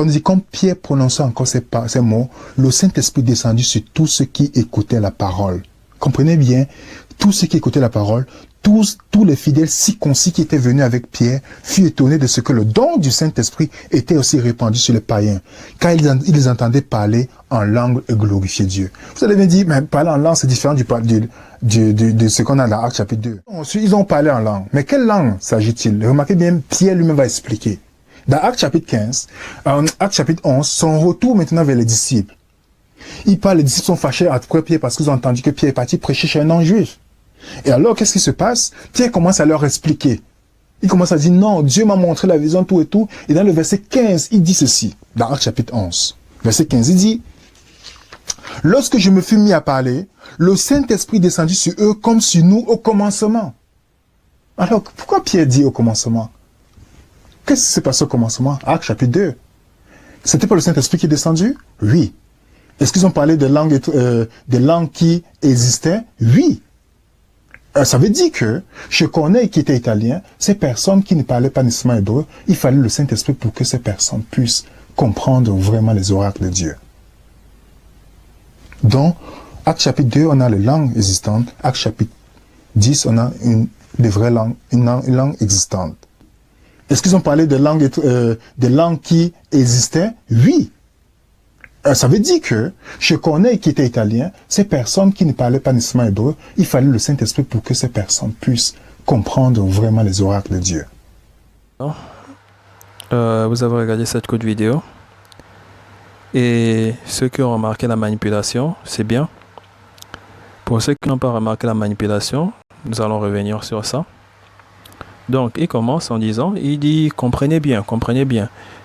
Quand on dit, comme Pierre prononçait encore ces mots, le Saint-Esprit descendit sur tous ceux qui écoutaient la parole. Comprenez bien, tous ceux qui écoutaient la parole, tous les fidèles circoncis qui étaient venus avec Pierre furent étonnés de ce que le don du Saint-Esprit était aussi répandu sur les païens, car ils entendaient parler en langue et glorifier Dieu. Vous allez me dire, mais parler en langue, c'est différent de ce qu'on a dans Actes chapitre 2. Ensuite, ils ont parlé en langue. Mais quelle langue s'agit-il? Remarquez bien, Pierre lui-même va expliquer. Dans Actes chapitre 15, Actes chapitre 11, son retour maintenant vers les disciples. Il parle, les disciples sont fâchés après Pierre parce qu'ils ont entendu que Pierre est parti prêcher chez un non-juif. Et alors, qu'est-ce qui se passe? Pierre commence à leur expliquer. Il commence à dire, non, Dieu m'a montré la vision, tout et tout. Et dans le verset 15, il dit ceci, dans Actes chapitre 11. Verset 15, il dit, lorsque je me fus mis à parler, le Saint-Esprit descendit sur eux comme sur nous au commencement. Alors, pourquoi Pierre dit au commencement? Qu'est-ce qui s'est passé au commencement? Actes chapitre 2. C'était pas le Saint-Esprit qui est descendu? Oui. Est-ce qu'ils ont parlé des langues qui existaient? Oui. Ça veut dire que, chez Corneille qui était italien, ces personnes qui ne parlaient pas nécessairement hébreu, il fallait le Saint-Esprit pour que ces personnes puissent comprendre vraiment les oracles de Dieu. Donc, Acte chapitre 2, on a les langues existantes. Acte chapitre 10, on a une langue existante. Est-ce qu'ils ont parlé des langues qui existaient? Oui. Ça veut dire que, chez Corneille qui était italien, ces personnes qui ne parlaient pas nécessairement hébreu, il fallait le Saint-Esprit pour que ces personnes puissent comprendre vraiment les oracles de Dieu. Vous avez regardé cette courte vidéo. Et ceux qui ont remarqué la manipulation, c'est bien. Pour ceux qui n'ont pas remarqué la manipulation, nous allons revenir sur ça. Donc, il commence en disant, il dit, comprenez bien.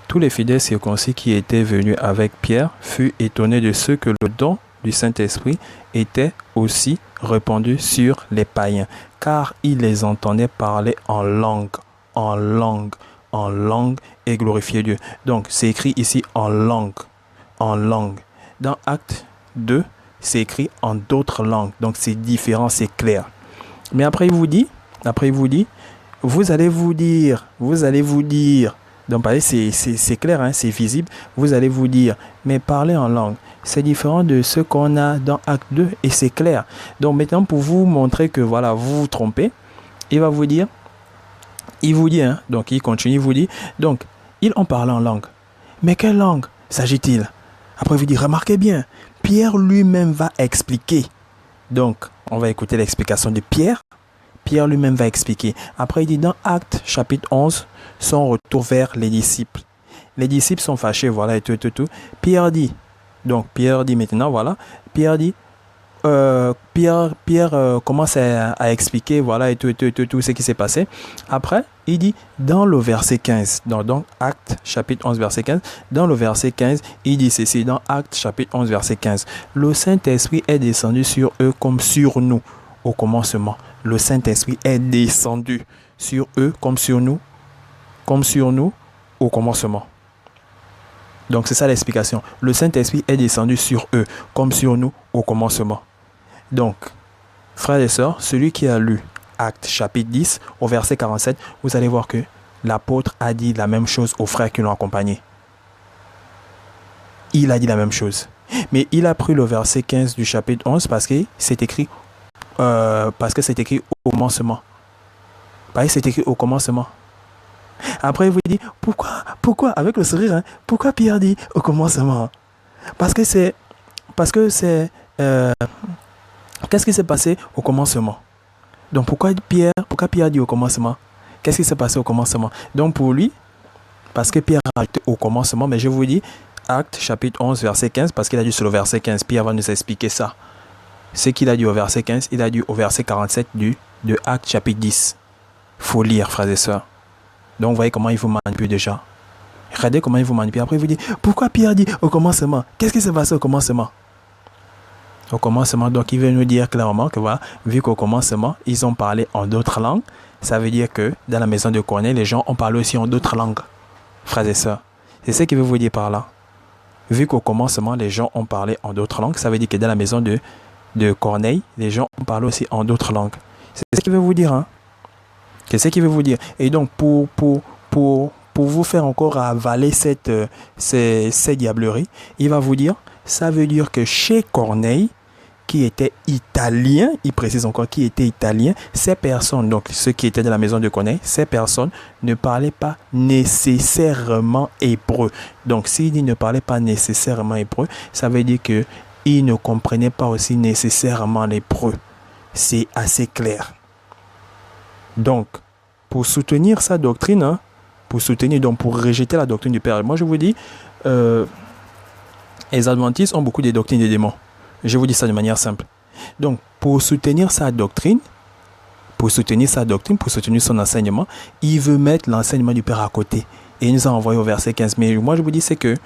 Tous les fidèles circoncis qui étaient venus avec Pierre furent étonnés de ce que le don du Saint-Esprit était aussi répandu sur les païens, car ils les entendaient parler en langue, et glorifier Dieu. Donc, c'est écrit ici en langue. Dans Acte 2, c'est écrit en d'autres langues. Donc, c'est différent, c'est clair. Mais après, il vous dit, vous allez vous dire, donc c'est clair, hein, c'est visible, vous allez vous dire, mais parler en langue, c'est différent de ce qu'on a dans Acte 2 et c'est clair. Donc maintenant, pour vous montrer que voilà, vous vous trompez, il vous dit, hein, donc il continue, il vous dit, donc ils ont parlé en langue. Mais quelle langue s'agit-il? Après, il vous dit, remarquez bien, Pierre lui-même va expliquer. Donc, on va écouter l'explication de Pierre. Pierre lui-même va expliquer. Après, il dit dans Actes chapitre 11, son retour vers les disciples. Les disciples sont fâchés, voilà, et tout. Pierre dit maintenant, voilà, Pierre dit, Pierre commence à expliquer, voilà, et tout ce qui s'est passé. Après, il dit, dans le verset 15, donc Actes chapitre 11, verset 15, dans le verset 15, il dit ceci, dans Actes chapitre 11, verset 15, le Saint-Esprit est descendu sur eux comme sur nous au commencement. Le Saint-Esprit est descendu sur eux comme sur nous au commencement. Donc c'est ça l'explication. Le Saint-Esprit est descendu sur eux comme sur nous au commencement. Donc, frères et sœurs, celui qui a lu Actes chapitre 10 au verset 47, vous allez voir que l'apôtre a dit la même chose aux frères qui l'ont accompagné. Il a dit la même chose. Mais il a pris le verset 15 du chapitre 11 parce que c'est écrit au commencement. C'est écrit au commencement. Après, il vous dit, pourquoi, avec le sourire, hein, pourquoi Pierre dit au commencement? Parce que c'est, qu'est-ce qui s'est passé au commencement? Donc, pourquoi Pierre dit au commencement? Qu'est-ce qui s'est passé au commencement? Donc, pour lui, parce que Pierre a dit au commencement, mais je vous dis, Actes chapitre 11, verset 15, parce qu'il a dit sur le verset 15, Pierre va nous expliquer ça. Ce qu'il a dit au verset 15, il a dit au verset 47 de Actes chapitre 10. Il faut lire, frères et sœurs. Donc, vous voyez comment il vous manipule déjà. Regardez comment il vous manipule. Après, il vous dit, pourquoi Pierre dit au commencement? Qu'est-ce qui s'est passé au commencement? Au commencement, donc il veut nous dire clairement que voilà, vu qu'au commencement, ils ont parlé en d'autres langues, ça veut dire que dans la maison de Corneille, les gens ont parlé aussi en d'autres langues. Frères et sœurs, c'est ce qu'il veut vous dire par là. Vu qu'au commencement, les gens ont parlé en d'autres langues, ça veut dire que dans la maison de Corneille, les gens ont parlé aussi en d'autres langues. C'est ce qu'il veut vous dire, hein? C'est ce qu'il veut vous dire. Et donc, pour pour vous faire encore avaler ces diableries, il va vous dire, ça veut dire que chez Corneille, qui était italien, il précise encore qui était italien, ces personnes, donc ceux qui étaient de la maison de Corneille, ces personnes ne parlaient pas nécessairement hébreu. Donc s'il dit ne parlait pas nécessairement hébreu, ça veut dire que il ne comprenaient pas aussi nécessairement l'hébreu. C'est assez clair. Donc, pour soutenir sa doctrine, hein, pour rejeter la doctrine du Père, moi je vous dis, les adventistes ont beaucoup de doctrines des démons. Je vous dis ça de manière simple. Donc, pour soutenir sa doctrine, pour soutenir son enseignement, il veut mettre l'enseignement du Père à côté. Et il nous a envoyé au verset 15. Mais moi, je vous dis, c'est que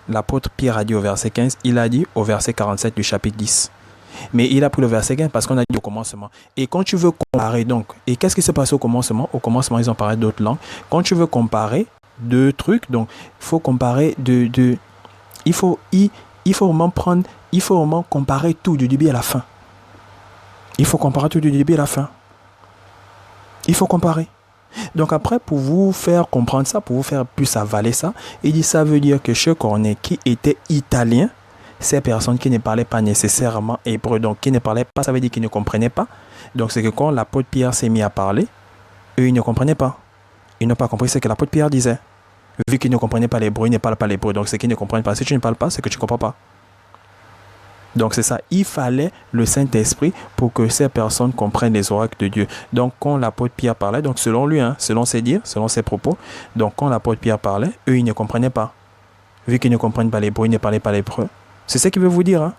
l'apôtre Pierre a dit au verset 15, il a dit au verset 47 du chapitre 10. Mais il a pris le verset 15 parce qu'on a dit au commencement. Et quand tu veux comparer, donc, et qu'est-ce qui s'est passé au commencement? Au commencement, ils ont parlé d'autres langues. Quand tu veux comparer deux trucs, donc, il faut comparer il faut vraiment comparer tout du début à la fin. Il faut comparer tout du début à la fin. Il faut comparer. Donc après, pour vous faire comprendre ça, pour vous faire plus avaler ça, il dit ça veut dire que chez Corneille, qui était italien, ces personnes qui ne parlaient pas nécessairement hébreu, donc qui ne parlaient pas, ça veut dire qu'ils ne comprenaient pas. Donc c'est que quand l'apôtre Pierre s'est mis à parler, eux, ils ne comprenaient pas. Ils n'ont pas compris ce que l'apôtre Pierre disait. Vu qu'ils ne comprenaient pas l'hébreu, ils ne parlent pas l'hébreu. Donc c'est qu'ils ne comprennent pas. Si tu ne parles pas, c'est que tu ne comprends pas. Donc c'est ça, il fallait le Saint-Esprit pour que ces personnes comprennent les oracles de Dieu. Donc quand l'apôtre Pierre parlait, donc selon lui, hein, selon ses dires, selon ses propos, donc quand l'apôtre Pierre parlait, eux ils ne comprenaient pas. Vu qu'ils ne comprennent pas l'hébreu, ils ne parlaient pas l'hébreu. C'est ce qu'il veut vous dire. Hein?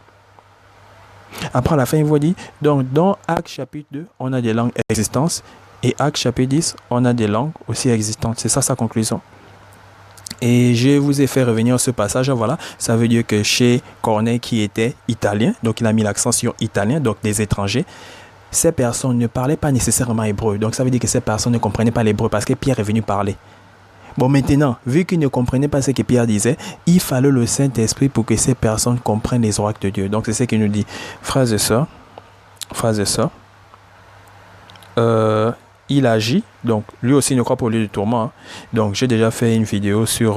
Après à la fin, il vous dit, donc dans Actes chapitre 2, on a des langues existantes et Actes chapitre 10, on a des langues aussi existantes. C'est ça sa conclusion. Et je vous ai fait revenir ce passage, voilà, ça veut dire que chez Corneille qui était italien, donc il a mis l'accent sur italien, donc des étrangers, ces personnes ne parlaient pas nécessairement hébreu. Donc ça veut dire que ces personnes ne comprenaient pas l'hébreu parce que Pierre est venu parler. Bon maintenant, vu qu'ils ne comprenaient pas ce que Pierre disait, il fallait le Saint-Esprit pour que ces personnes comprennent les oracles de Dieu. Donc c'est ce qu'il nous dit. Frères et sœurs, il agit, donc lui aussi ne croit pas au lieu de tourment. Hein. Donc j'ai déjà fait une vidéo sur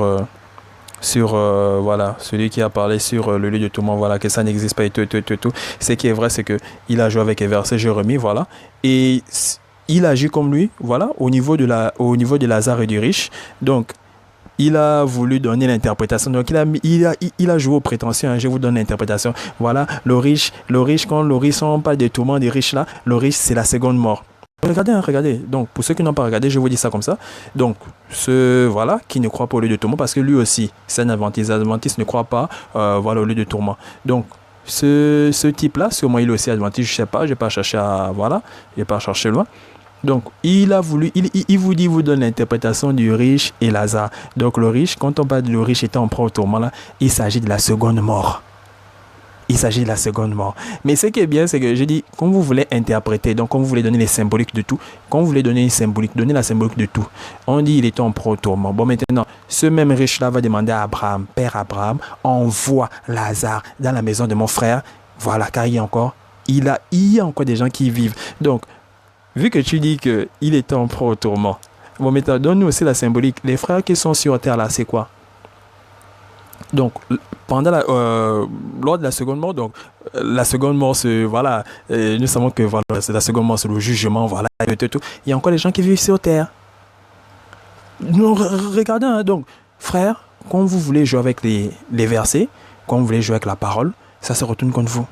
voilà, celui qui a parlé sur le lieu de tourment, voilà, que ça n'existe pas et tout. Ce qui est vrai, c'est que il a joué avec les versets Jérémie, voilà, et il agit comme lui, voilà, au niveau de Lazare et du riche. Donc il a voulu donner l'interprétation. Donc il a joué aux prétentions. Hein. Je vous donne l'interprétation. Voilà, le riche, quand le riche, on parle des tourments des riches là, le riche c'est la seconde mort. Regardez, hein, regardez. Donc, pour ceux qui n'ont pas regardé, je vous dis ça comme ça. Donc, ceux voilà, qui ne croient pas au lieu de tourment, parce que lui aussi, c'est un adventiste. L'adventiste ne croit pas voilà, au lieu de tourment. Donc, ce type-là, sûrement il est aussi adventiste, je ne sais pas, je n'ai pas cherché pas cherché loin. Donc, il a voulu, il vous donne l'interprétation du riche et Lazare. Donc, le riche, quand on parle de le riche étant en proie au tourment, là, il s'agit de la seconde mort. Il s'agit de la seconde mort. Mais ce qui est bien, c'est que je dis, quand vous voulez interpréter, donc quand vous voulez donner les symboliques de tout, quand vous voulez donner une symbolique, donnez la symbolique de tout. On dit il était en proto-tourment. Bon, maintenant, ce même riche-là va demander à Abraham, Père Abraham, envoie Lazare dans la maison de mon frère. Voilà, car il y a encore des gens qui y vivent. Donc, vu que tu dis qu'il était en proto-tourment, bon, maintenant, donne-nous aussi la symbolique. Les frères qui sont sur terre là, c'est quoi? Donc, lors de la seconde mort, donc la seconde mort, voilà, nous savons que voilà, c'est la seconde mort, c'est le jugement, voilà, tout. Il y a encore des gens qui vivent sur terre. Nous, regardez, hein, donc, frère, quand vous voulez jouer avec les versets, quand vous voulez jouer avec la parole, ça se retourne contre vous.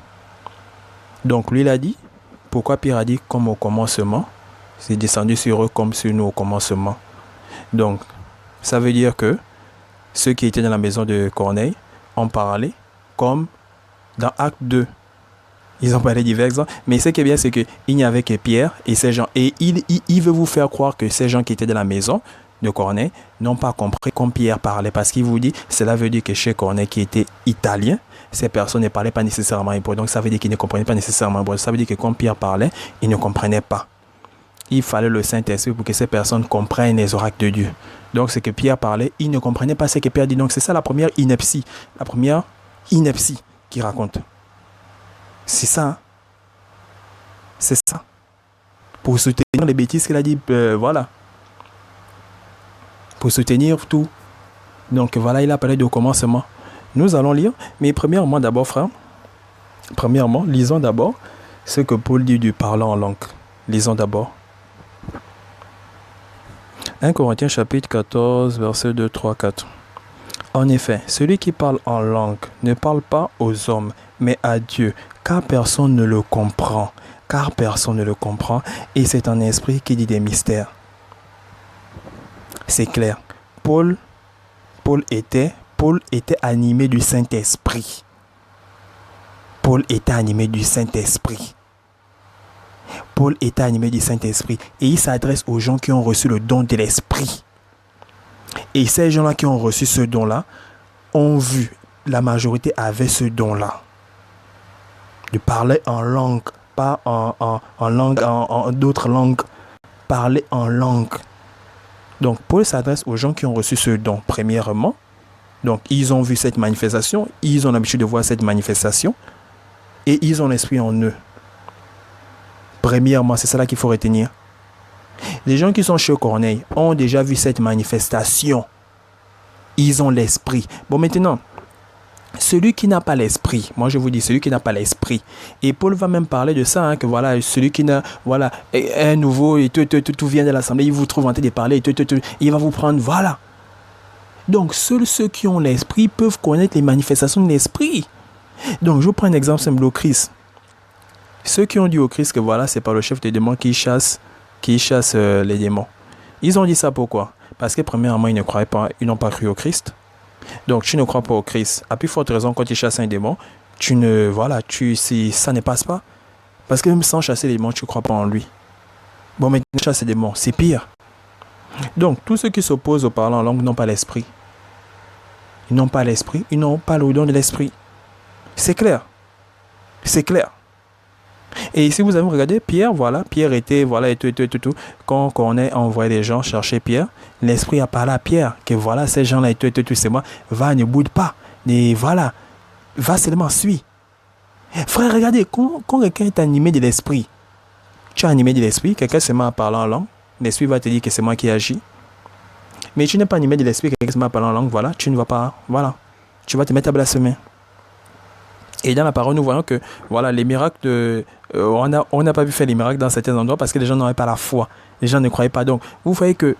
Donc, lui, il a dit, pourquoi Pierre a dit comme au commencement, c'est descendu sur eux comme sur nous au commencement. Donc, ça veut dire que ceux qui étaient dans la maison de Corneille ont parlé comme dans Acte 2. Ils ont parlé divers exemples. Mais ce qui est bien, c'est qu'il n'y avait que Pierre et ces gens. Et il veut vous faire croire que ces gens qui étaient dans la maison de Corneille n'ont pas compris comme Pierre parlait. Parce qu'il vous dit, cela veut dire que chez Corneille qui était italien, ces personnes ne parlaient pas nécessairement hébreu. Donc ça veut dire qu'ils ne comprenaient pas nécessairement hébreu. Ça veut dire que quand Pierre parlait, ils ne comprenaient pas. Il fallait le Saint-Esprit pour que ces personnes comprennent les oracles de Dieu. Donc, ce que Pierre parlait, il ne comprenait pas ce que Pierre dit. Donc, c'est ça la première ineptie. La première ineptie qu'il raconte. C'est ça. Hein? C'est ça. Pour soutenir les bêtises qu'il a dit, voilà. pour soutenir tout. Donc voilà, il a parlé de commencement. Nous allons lire, mais premièrement d'abord, frère, lisons d'abord ce que Paul dit du parlant en langue. Lisons d'abord. 1 Corinthiens chapitre 14, versets 2, 3, 4. En effet, celui qui parle en langue ne parle pas aux hommes, mais à Dieu, car personne ne le comprend. Et c'est un esprit qui dit des mystères. C'est clair. Paul était animé du Saint-Esprit. Paul était animé du Saint-Esprit. Et il s'adresse aux gens qui ont reçu le don de l'Esprit. Et ces gens-là qui ont reçu ce don-là ont vu, la majorité avait ce don-là. De parler en langue, pas en langue, en d'autres langues. Parler en langue. Donc, Paul s'adresse aux gens qui ont reçu ce don, premièrement. Donc, ils ont vu cette manifestation, ils ont l'habitude de voir cette manifestation, et ils ont l'esprit en eux. Premièrement, c'est cela qu'il faut retenir. Les gens qui sont chez Corneille ont déjà vu cette manifestation. Ils ont l'esprit. Bon, maintenant, celui qui n'a pas l'esprit, moi je vous dis, celui qui n'a pas l'esprit, et Paul va même parler de ça, que voilà, celui qui n'a, voilà, est nouveau, et tout vient de l'assemblée, il vous trouve en train de parler, il va vous prendre, voilà. Donc, seuls ceux qui ont l'esprit peuvent connaître les manifestations de l'esprit. Donc, je vous prends un exemple simple au Christ. Ceux qui ont dit au Christ que voilà, c'est par le chef des démons qui chasse les démons. Ils ont dit ça pourquoi? Parce que premièrement, ils ne croyaient pas, ils n'ont pas cru au Christ. Donc, tu ne crois pas au Christ. À plus forte raison, quand tu chasses un démon, si ça ne passe pas. Parce que même sans chasser les démons, tu ne crois pas en lui. Bon, mais tu chasses les démons, c'est pire. Donc, tous ceux qui s'opposent au parlant en langue n'ont pas l'esprit. Ils n'ont pas l'esprit, ils n'ont pas le don de l'esprit. C'est clair. C'est clair. Et si vous avez regardé, Pierre était, et tout. Quand on est envoyé des gens chercher Pierre, l'esprit a parlé à Pierre, que voilà, ces gens-là, et tout, c'est moi, va, ne boude pas, et voilà, va seulement, suis. Frère, regardez, quand quelqu'un est animé de l'esprit, tu es animé de l'esprit, quelqu'un se met à parler en langue, l'esprit va te dire que c'est moi qui agis. Mais tu n'es pas animé de l'esprit, quelqu'un se met à parler en langue, voilà, tu ne vas pas, voilà, tu vas te mettre à blasphémer. Et dans la parole, nous voyons que voilà, les miracles, on n'a pas pu faire les miracles dans certains endroits parce que les gens n'avaient pas la foi. Les gens ne croyaient pas. Donc, vous voyez que,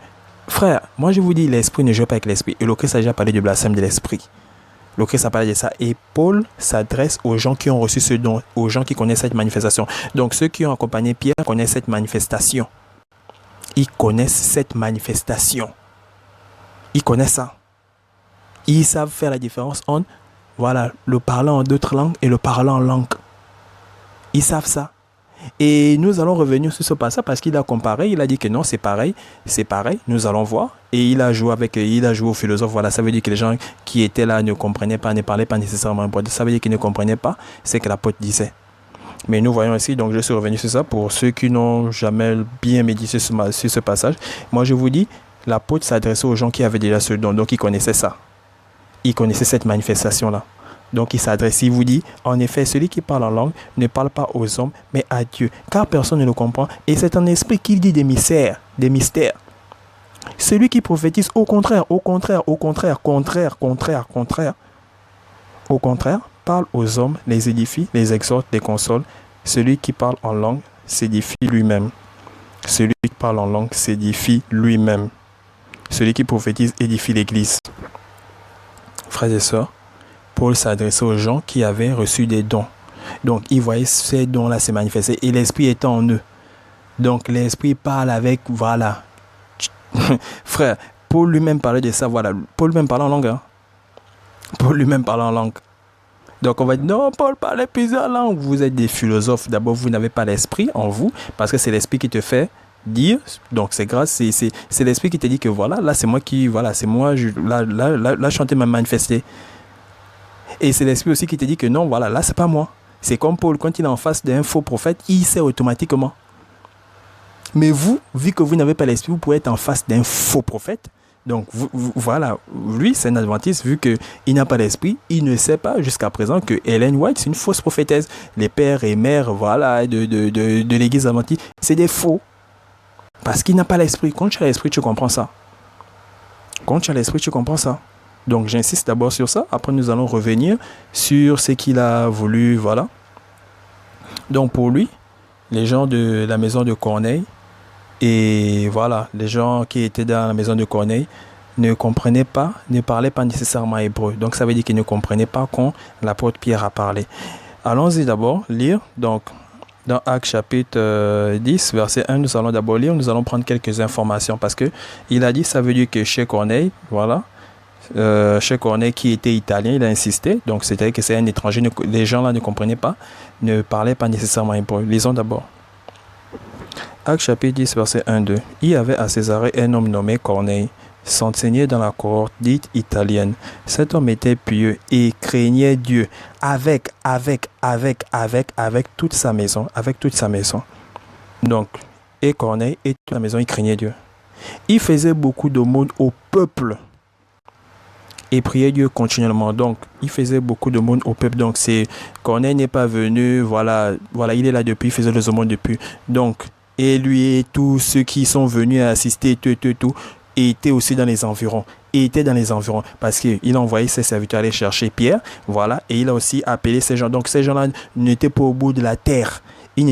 frère, moi je vous dis, l'esprit ne joue pas avec l'esprit. Et le Christ a déjà parlé du blasphème de l'esprit. Le Christ a parlé de ça. Et Paul s'adresse aux gens qui ont reçu ce don, aux gens qui connaissent cette manifestation. Donc, ceux qui ont accompagné Pierre connaissent cette manifestation. Ils connaissent cette manifestation. Ils connaissent ça. Ils savent faire la différence entre voilà, le parlant en d'autres langues et le parlant en langue. Ils savent ça. Et nous allons revenir sur ce passage parce qu'il a comparé, il a dit que non, c'est pareil, nous allons voir. Et il a joué au philosophe, voilà, ça veut dire que les gens qui étaient là ne comprenaient pas, ne parlaient pas nécessairement. Ça veut dire qu'ils ne comprenaient pas ce que l'apôtre disait. Mais nous voyons ici, donc je suis revenu sur ça pour ceux qui n'ont jamais bien médité sur ce passage. Moi je vous dis, l'apôtre s'adressait aux gens qui avaient déjà ce don, donc ils connaissaient ça. Il connaissait cette manifestation-là. Donc il s'adresse, il vous dit, en effet, celui qui parle en langue ne parle pas aux hommes, mais à Dieu, car personne ne le comprend. Et c'est un esprit qui dit des mystères. Celui qui prophétise, au contraire, parle aux hommes, les édifie, les exhorte, les console. Celui qui parle en langue s'édifie lui-même. Celui qui parle en langue s'édifie lui-même. Celui qui prophétise édifie l'Église. Frères et sœurs, Paul s'adressait aux gens qui avaient reçu des dons. Donc, ils voyaient ces dons-là se manifester et l'esprit était en eux. Donc, l'esprit parle avec, voilà. Frère, Paul lui-même parlait de ça, voilà. Paul lui-même parlait en langue. Hein? Paul lui-même parlait en langue. Donc, on va dire, non, Paul parlait plusieurs langues. Vous êtes des philosophes. D'abord, vous n'avez pas l'esprit en vous parce que c'est l'esprit qui te fait dire, donc c'est grâce, c'est l'esprit qui te dit que voilà, là c'est moi qui, voilà, c'est moi, là je suis en train de me manifester. Et c'est l'esprit aussi qui te dit que non, voilà, là c'est pas moi. C'est comme Paul, quand il est en face d'un faux prophète, il sait automatiquement. Mais vous, vu que vous n'avez pas l'esprit, vous pouvez être en face d'un faux prophète. Donc voilà, lui c'est un adventiste, vu qu'il n'a pas l'esprit, il ne sait pas jusqu'à présent que Ellen White c'est une fausse prophétesse. Les pères et mères, voilà, de l'église adventiste, c'est des faux. Parce qu'il n'a pas l'esprit. Quand tu as l'esprit, tu comprends ça. Quand tu as l'esprit, tu comprends ça. Donc j'insiste d'abord sur ça. Après, nous allons revenir sur ce qu'il a voulu, voilà. Donc pour lui, les gens de la maison de Corneille, et voilà, les gens qui étaient dans la maison de Corneille ne comprenaient pas, ne parlaient pas nécessairement hébreu. Donc ça veut dire qu'ils ne comprenaient pas quand l'apôtre Pierre a parlé. Allons-y d'abord lire. Donc dans Actes chapitre 10, verset 1, nous allons d'abord lire, nous allons prendre quelques informations parce que il a dit, ça veut dire que chez Corneille, voilà, chez Corneille qui était italien, il a insisté, donc c'est-à-dire que c'est un étranger, les gens là ne comprenaient pas, ne parlaient pas nécessairement hébreu. Lisons d'abord. Actes chapitre 10, verset 1-2. Il y avait à Césarée un homme nommé Corneille, s'enseignait dans la cohorte dite italienne. Cet homme était pieux et craignait Dieu avec toute sa maison, avec toute sa maison. Donc, et Corneille et toute la maison, il craignait Dieu. Il faisait beaucoup d'aumônes au peuple et priait Dieu continuellement. Donc, il faisait beaucoup d'aumônes au peuple. Donc, Corneille n'est pas venu, voilà, il est là depuis, il faisait les aumônes depuis. Donc, et lui et tous ceux qui sont venus assister, tout, étaient aussi dans les environs. Parce qu'il a envoyé ses serviteurs aller chercher Pierre, voilà, et il a aussi appelé ces gens. Donc ces gens-là n'étaient pas au bout de la terre. Il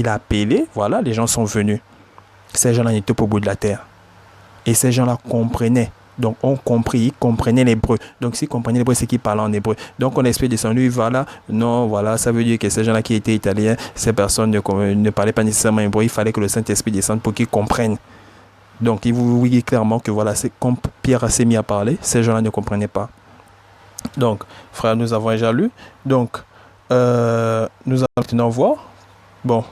a appelé, voilà, les gens sont venus. Ces gens-là n'étaient pas au bout de la terre. Et ces gens-là comprenaient. Donc, ils comprenaient l'hébreu. Donc, s'ils comprenaient l'hébreu, c'est qu'ils parlaient en hébreu. Donc, on a esprit descendu, voilà. Non, voilà, ça veut dire que ces gens-là qui étaient italiens, ces personnes ne parlaient pas nécessairement hébreu. Il fallait que le Saint-Esprit descende pour qu'ils comprennent. Donc, il vous dit clairement que voilà, c'est quand Pierre s'est mis à parler, ces gens-là ne comprenaient pas. Donc, frère, nous avons déjà lu. Donc, nous allons maintenant voir. Bon,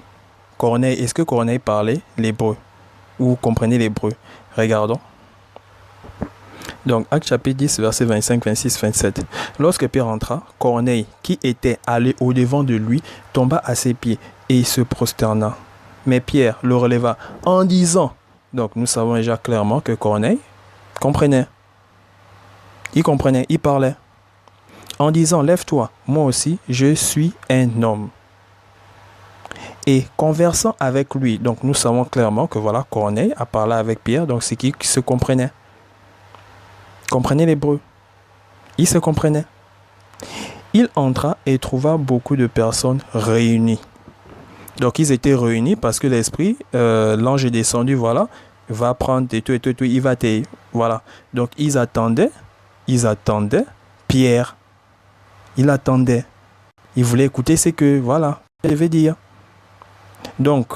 Corneille, est-ce que Corneille parlait l'hébreu ou comprenait l'hébreu? Regardons. Donc, Actes chapitre 10, versets 25, 26, 27. Lorsque Pierre entra, Corneille, qui était allé au-devant de lui, tomba à ses pieds et se prosterna. Mais Pierre le releva en disant, donc nous savons déjà clairement que Corneille comprenait. Il parlait. En disant, lève-toi, moi aussi, je suis un homme. Et conversant avec lui, donc nous savons clairement que voilà, Corneille a parlé avec Pierre, donc c'est qui se comprenait. Comprenait l'hébreu. Il se comprenait. Il entra et trouva beaucoup de personnes réunies. Donc ils étaient réunis parce que l'esprit, l'ange est descendu, voilà, va prendre tout, il va te, voilà. Donc ils attendaient Pierre. Il attendait. Il voulait écouter ce que, voilà, il devait dire. Donc,